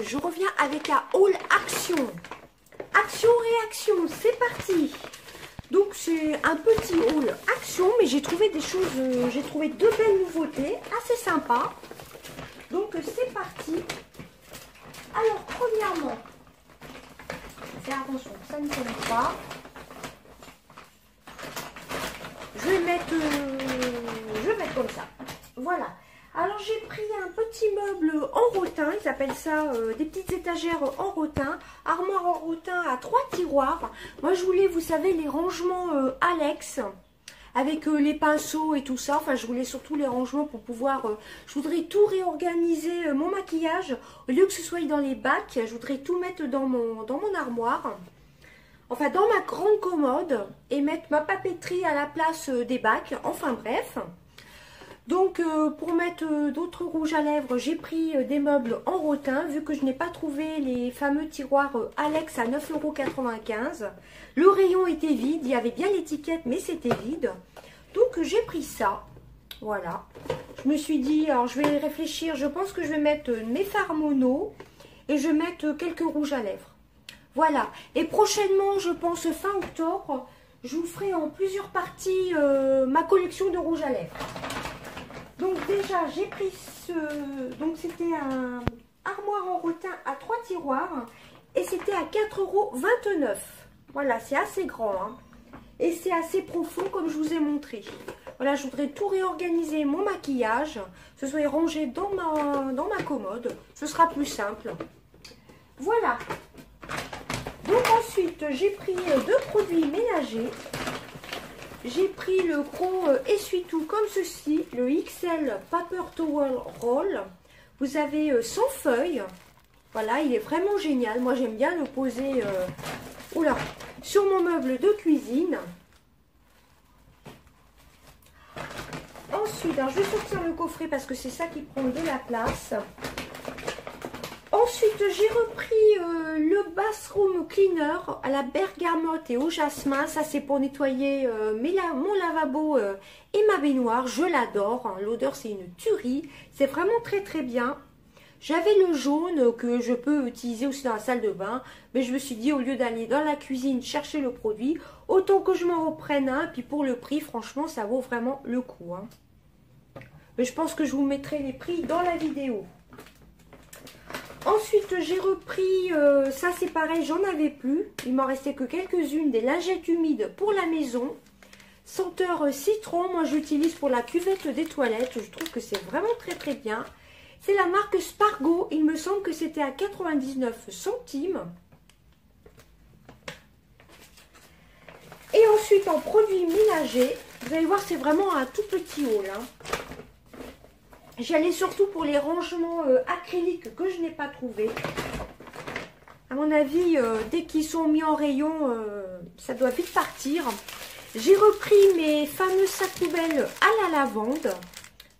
je reviens avec un haul action. Action-réaction, c'est parti. Donc c'est un petit haul action, mais j'ai trouvé des choses, j'ai trouvé deux belles nouveautés, assez sympas. Donc c'est parti. Alors premièrement, faire attention, ça ne tombe pas. Je vais mettre comme ça. Voilà. Alors j'ai pris un petit meuble en rotin, ils appellent ça des petites étagères en rotin, armoire en rotin à 3 tiroirs. Moi je voulais, vous savez, les rangements Alex, avec les pinceaux et tout ça. Enfin je voulais surtout les rangements pour pouvoir, je voudrais tout réorganiser mon maquillage. Au lieu que ce soit dans les bacs, je voudrais tout mettre dans mon armoire. Enfin dans ma grande commode et mettre ma papeterie à la place des bacs, enfin bref. Donc pour mettre d'autres rouges à lèvres, j'ai pris des meubles en rotin, vu que je n'ai pas trouvé les fameux tiroirs Alex à 9,95 €. Le rayon était vide, il y avait bien l'étiquette mais c'était vide. Donc j'ai pris ça, voilà. Je me suis dit, alors je vais réfléchir, je pense que je vais mettre mes fards mono et je vais mettre quelques rouges à lèvres. Voilà, et prochainement, je pense fin octobre, je vous ferai en plusieurs parties ma collection de rouges à lèvres. Donc déjà, j'ai pris donc c'était un armoire en rotin à 3 tiroirs et c'était à 4,29 €. Voilà, c'est assez grand hein, et c'est assez profond comme je vous ai montré. Voilà, je voudrais tout réorganiser mon maquillage, que ce soit rangé dans ma commode, ce sera plus simple. Voilà. Donc ensuite, j'ai pris deux produits ménagers. J'ai pris le gros essuie-tout comme ceci, le XL Paper Towel Roll. Vous avez 100 feuilles. Voilà, il est vraiment génial. Moi, j'aime bien le poser sur mon meuble de cuisine. Ensuite, alors, je vais sortir le coffret parce que c'est ça qui prend de la place. Ensuite, j'ai repris le Bathroom Cleaner à la bergamote et au jasmin. Ça, c'est pour nettoyer mon lavabo et ma baignoire. Je l'adore. Hein. L'odeur, c'est une tuerie. C'est vraiment très, très bien. J'avais le jaune que je peux utiliser aussi dans la salle de bain. Mais je me suis dit, au lieu d'aller dans la cuisine chercher le produit, autant que je m'en reprenne un. Puis pour le prix, franchement, ça vaut vraiment le coup. Hein. Mais je pense que je vous mettrai les prix dans la vidéo. Ensuite, j'ai repris, ça c'est pareil, j'en avais plus. Il m'en restait que quelques-unes, des lingettes humides pour la maison. Senteur citron, moi j'utilise pour la cuvette des toilettes. Je trouve que c'est vraiment très très bien. C'est la marque Spargo, il me semble que c'était à 99 centimes. Et ensuite, en produits ménagers, vous allez voir, c'est vraiment un tout petit haul. Hein. J'allais surtout pour les rangements acryliques que je n'ai pas trouvé. À mon avis, dès qu'ils sont mis en rayon, ça doit vite partir. J'ai repris mes fameux sacs poubelles à la lavande.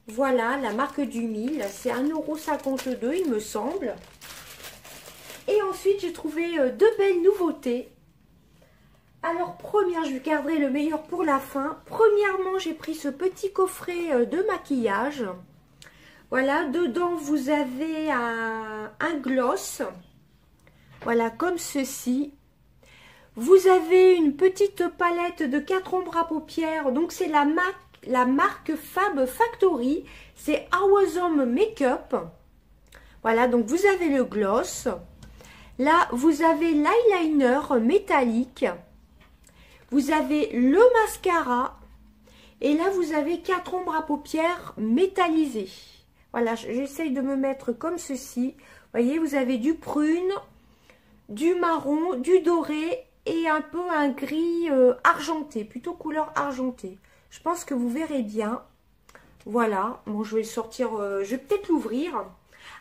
Voilà, la marque du Mille. C'est 1,52 €, il me semble. Et ensuite, j'ai trouvé deux belles nouveautés. Alors, première, je garderai le meilleur pour la fin. Premièrement, j'ai pris ce petit coffret de maquillage. Voilà, dedans vous avez un gloss, voilà comme ceci. Vous avez une petite palette de 4 ombres à paupières, donc c'est la marque Fab Factory, c'est Awesome Makeup. Voilà, donc vous avez le gloss. Là, vous avez l'eyeliner métallique. Vous avez le mascara. Et là, vous avez 4 ombres à paupières métallisées. Voilà, j'essaye de me mettre comme ceci. Vous voyez, vous avez du prune, du marron, du doré et un peu un gris argenté, plutôt couleur argentée. Je pense que vous verrez bien. Voilà, bon, je vais le sortir, je vais peut-être l'ouvrir.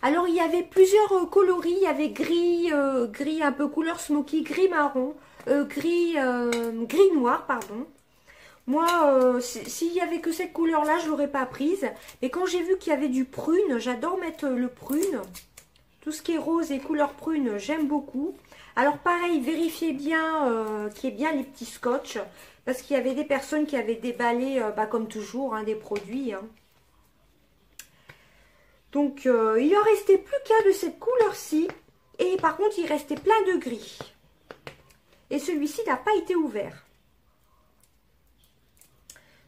Alors, il y avait plusieurs coloris. Il y avait gris, gris un peu couleur smoky, gris marron, gris noir, pardon. Moi, s'il n'y avait que cette couleur-là, je ne l'aurais pas prise. Mais quand j'ai vu qu'il y avait du prune, j'adore mettre le prune. Tout ce qui est rose et couleur prune, j'aime beaucoup. Alors pareil, vérifiez bien qu'il y ait bien les petits scotch. Parce qu'il y avait des personnes qui avaient déballé, comme toujours, hein, des produits. Hein. Donc, il en restait plus qu'un de cette couleur-ci. Et par contre, il restait plein de gris. Et celui-ci n'a pas été ouvert.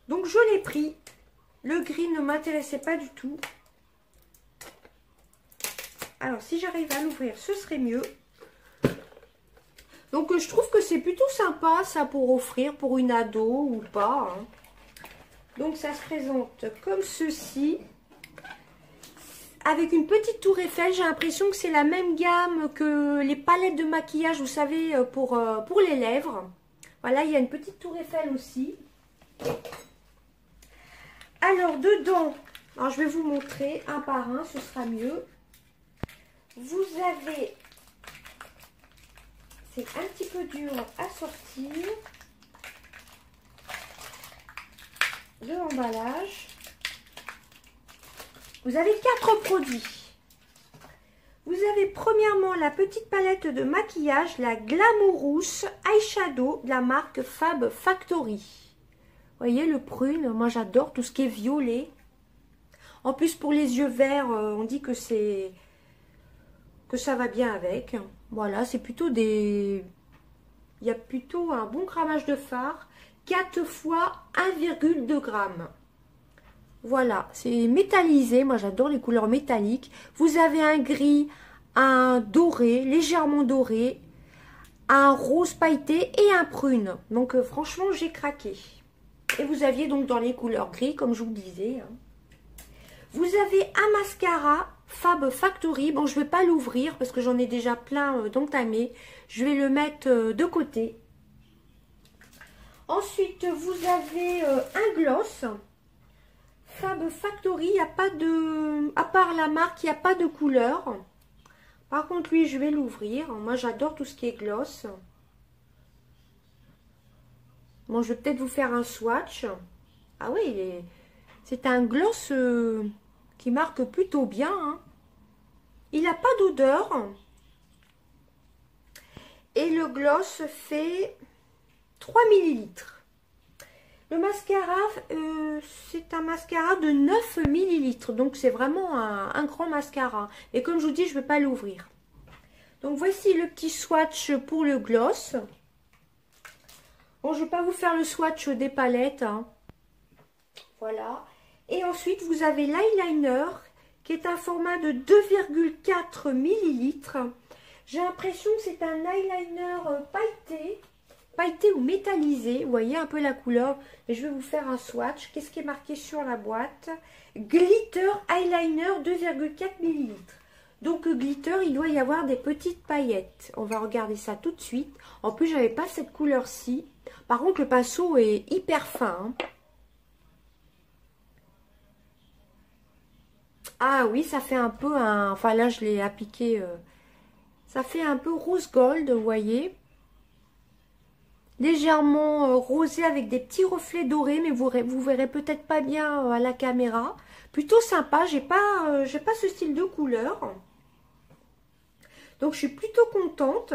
Donc, je l'ai pris. Le gris ne m'intéressait pas du tout. Alors, si j'arrive à l'ouvrir, ce serait mieux. Donc, je trouve que c'est plutôt sympa, ça, pour offrir, pour une ado ou pas. Hein. Donc, ça se présente comme ceci. Avec une petite tour Eiffel, j'ai l'impression que c'est la même gamme que les palettes de maquillage, vous savez, pour les lèvres. Voilà, il y a une petite tour Eiffel aussi. Alors, dedans, alors je vais vous montrer un par un, ce sera mieux. Vous avez, c'est un petit peu dur à sortir, de l'emballage. Vous avez 4 produits. Vous avez premièrement la petite palette de maquillage, la Glamorous Eyeshadow de la marque Fab Factory. Vous voyez le prune, moi j'adore tout ce qui est violet. En plus pour les yeux verts, on dit que ça va bien avec. Voilà, c'est plutôt des... Il y a plutôt un bon grammage de fard. 4 fois 1,2 g. Voilà, c'est métallisé. Moi, j'adore les couleurs métalliques. Vous avez un gris, un doré, légèrement doré, un rose pailleté et un prune. Donc, franchement, j'ai craqué. Et vous aviez donc dans les couleurs gris, comme je vous le disais. Hein. Vous avez un mascara Fab Factory. Bon, je ne vais pas l'ouvrir parce que j'en ai déjà plein d'entamés. Je vais le mettre de côté. Ensuite, vous avez un gloss. Fab Factory, il n'y a pas de... À part la marque, il n'y a pas de couleur. Par contre, lui, je vais l'ouvrir. Moi, j'adore tout ce qui est gloss. Bon, je vais peut-être vous faire un swatch. Ah oui, c'est un gloss qui marque plutôt bien. Hein. Il n'a pas d'odeur. Et le gloss fait 3 ml. Le mascara, c'est un mascara de 9 ml. Donc, c'est vraiment un grand mascara. Et comme je vous dis, je ne vais pas l'ouvrir. Donc, voici le petit swatch pour le gloss. Bon, je ne vais pas vous faire le swatch des palettes. Hein. Voilà. Et ensuite, vous avez l'eyeliner qui est un format de 2,4 ml. J'ai l'impression que c'est un eyeliner pailleté ou métallisé. Vous voyez un peu la couleur. Et je vais vous faire un swatch. Qu'est-ce qui est marqué sur la boîte? Glitter eyeliner 2,4 ml. Donc glitter, il doit y avoir des petites paillettes. On va regarder ça tout de suite. En plus, je n'avais pas cette couleur-ci. Par contre, le pinceau est hyper fin. Hein. Ah oui, ça fait un peu un... Enfin là, je l'ai appliqué. Ça fait un peu rose gold, vous voyez. Légèrement rosé avec des petits reflets dorés, mais vous verrez peut-être pas bien à la caméra. Plutôt sympa, j'ai pas ce style de couleur. Donc je suis plutôt contente.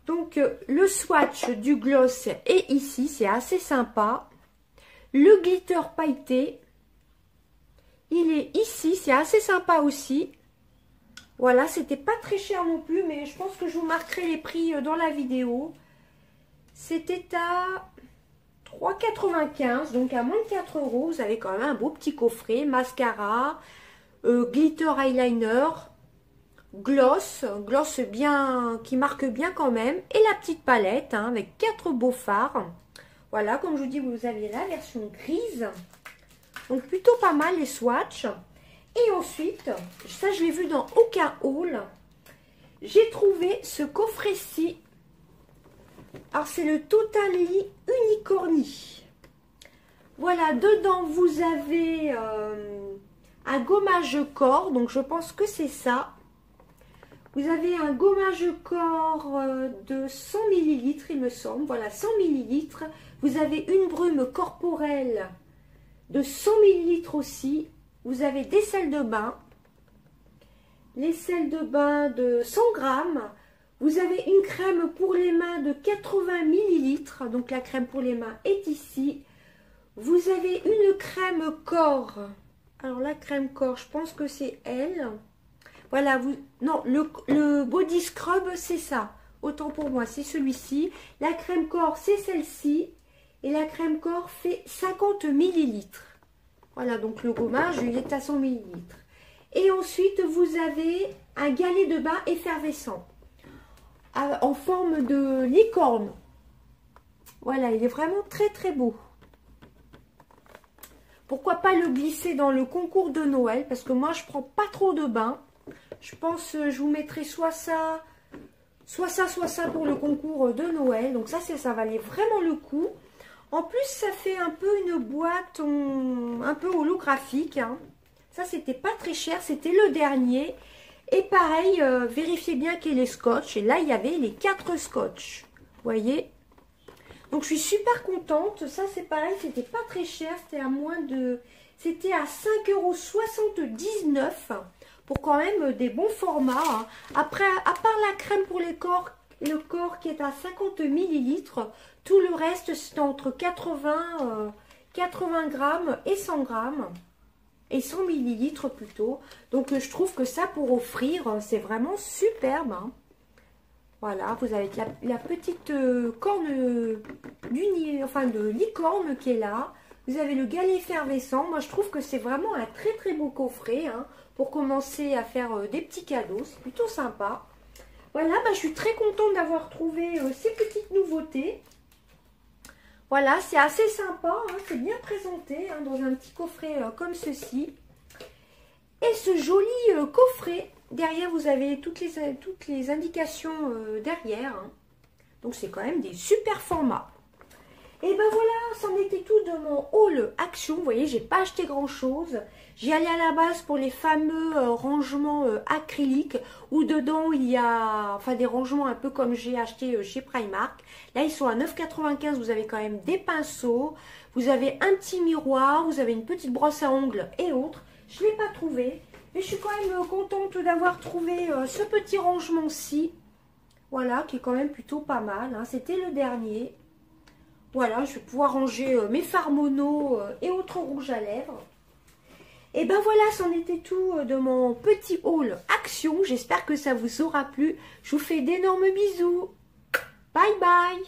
Donc le swatch du gloss est ici, c'est assez sympa. Le glitter pailleté, il est ici, c'est assez sympa aussi. Voilà, c'était pas très cher non plus, mais je pense que je vous marquerai les prix dans la vidéo. C'était à 3,95 €, donc à moins de 4 €. Vous avez quand même un beau petit coffret, mascara, glitter eyeliner, gloss bien, qui marque bien quand même. Et la petite palette hein, avec 4 beaux fards. Voilà, comme je vous dis, vous avez la version grise. Donc plutôt pas mal les swatchs. Et ensuite, ça je l'ai vu dans aucun haul, j'ai trouvé ce coffret-ci. Alors c'est le Totally Unicorny. Voilà, dedans vous avez un gommage corps, donc je pense que c'est ça. Vous avez un gommage corps de 100 ml, il me semble. Voilà, 100 ml. Vous avez une brume corporelle de 100 ml aussi. Vous avez des sels de bain, les sels de bain de 100 grammes. Vous avez une crème pour les mains de 80 ml. Donc la crème pour les mains est ici. Vous avez une crème corps. Alors la crème corps, je pense que c'est elle. Voilà, non, le body scrub, c'est ça. Autant pour moi, c'est celui-ci. La crème corps, c'est celle-ci. Et la crème corps fait 50 millilitres. Voilà, donc le gommage, il est à 100 millilitres. Et ensuite, vous avez un galet de bain effervescent. En forme de licorne. Voilà, il est vraiment très très beau. Pourquoi pas le glisser dans le concours de Noël? Parce que moi, je prends pas trop de bains. Je pense, je vous mettrai soit ça pour le concours de Noël. Donc ça valait vraiment le coup. En plus, ça fait un peu une boîte un peu holographique. Hein. Ça, c'était pas très cher. C'était le dernier. Et pareil, vérifiez bien qu'il y ait les scotch. Et là, il y avait les 4 scotch. Vous voyez? Donc, je suis super contente. Ça, c'est pareil. C'était pas très cher. C'était à moins de... C'était à 5,79 € pour quand même des bons formats. Hein. Après, à part la crème pour les corps, le corps qui est à 50 millilitres, tout le reste, c'est entre 80 grammes et 100 grammes. Et 100 millilitres plutôt. Donc, je trouve que ça, pour offrir, c'est vraiment superbe. Hein. Voilà, vous avez la petite corne de licorne qui est là. Vous avez le galet effervescent. Moi, je trouve que c'est vraiment un très très beau coffret hein, pour commencer à faire des petits cadeaux. C'est plutôt sympa. Voilà, bah, je suis très contente d'avoir trouvé ces petites nouveautés. Voilà, c'est assez sympa. Hein, c'est bien présenté hein, dans un petit coffret comme ceci. Et ce joli coffret, derrière, vous avez toutes les indications derrière. Hein. Donc, c'est quand même des super formats. Et ben voilà, c'en était tout de mon haul action. Vous voyez, j'ai pas acheté grand chose. J'y allais à la base pour les fameux rangements acryliques où dedans il y a enfin des rangements un peu comme j'ai acheté chez Primark. Là, ils sont à 9,95 €. Vous avez quand même des pinceaux, vous avez un petit miroir, vous avez une petite brosse à ongles et autres. Je ne l'ai pas trouvé, mais je suis quand même contente d'avoir trouvé ce petit rangement-ci. Voilà, qui est quand même plutôt pas mal. Hein. C'était le dernier. Voilà, je vais pouvoir ranger mes fards mono et autres rouges à lèvres. Et ben voilà, c'en était tout de mon petit haul action. J'espère que ça vous aura plu. Je vous fais d'énormes bisous. Bye bye.